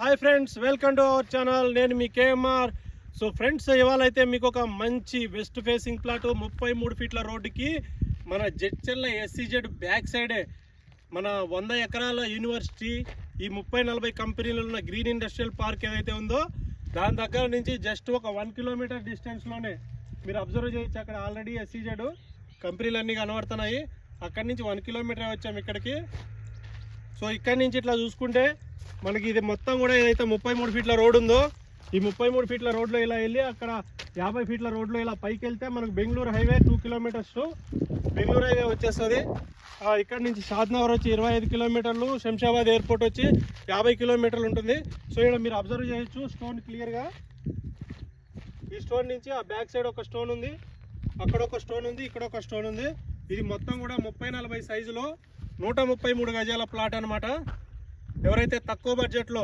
Hi friends, welcome to our channel. నేను మీ KMR. So friends, ఇవాళ అయితే మీకు ఒక మంచి వెస్ట్ ఫేసింగ్ ప్లాట్ 33 ఫీట్ల రోడ్డుకి మన జడ్చర్ల SEZ బ్యాక్ సైడే మన 100 ఎకరాల యూనివర్సిటీ, ఈ 30-40 కంపెనీలు ఉన్న గ్రీన్ ఇండస్ట్రియల్ పార్క్ ఏదైతే ఉందో దాని దగ్గర నుంచి జస్ట్ ఒక 1 కిలోమీటర్ డిస్టెన్స్లోనే మీరు అబ్జర్వ్ చేయొచ్చు. అక్కడ ఆల్రెడీ SEZ కంపెనీలు అన్నీ కనబడుతున్నాయి. అక్కడి నుంచి 1 కిలోమీటర్ వచ్చాము ఇక్కడికి. సో ఇక్కడి నుంచి ఇట్లా చూసుకుంటే మనకి ఇది మొత్తం కూడా ఏదైతే 33 ఫీట్ల రోడ్ ఉందో, ఈ 33 ఫీట్ల రోడ్లో ఇలా వెళ్ళి అక్కడ 50 ఫీట్ల రోడ్లో ఇలా పైకి వెళ్తే మనకు Bengaluru highway 2 kilometres Bengaluru highway వచ్చేస్తుంది. ఇక్కడ నుంచి షాద్నగర్ వచ్చి 25 కిలోమీటర్లు, శంషాబాద్ ఎయిర్పోర్ట్ వచ్చి 50 కిలోమీటర్లు ఉంటుంది. సో ఇక్కడ మీరు అబ్జర్వ్ చేయొచ్చు స్టోన్ క్లియర్గా. ఈ స్టోన్ నుంచి ఆ బ్యాక్ సైడ్ ఒక స్టోన్ ఉంది, అక్కడ ఒక స్టోన్ ఉంది, ఇక్కడ ఒక స్టోన్ ఉంది. ఇది మొత్తం కూడా 30-40 సైజులో 133 గజాల ప్లాట్ అనమాట. ఎవరైతే తక్కువ బడ్జెట్లో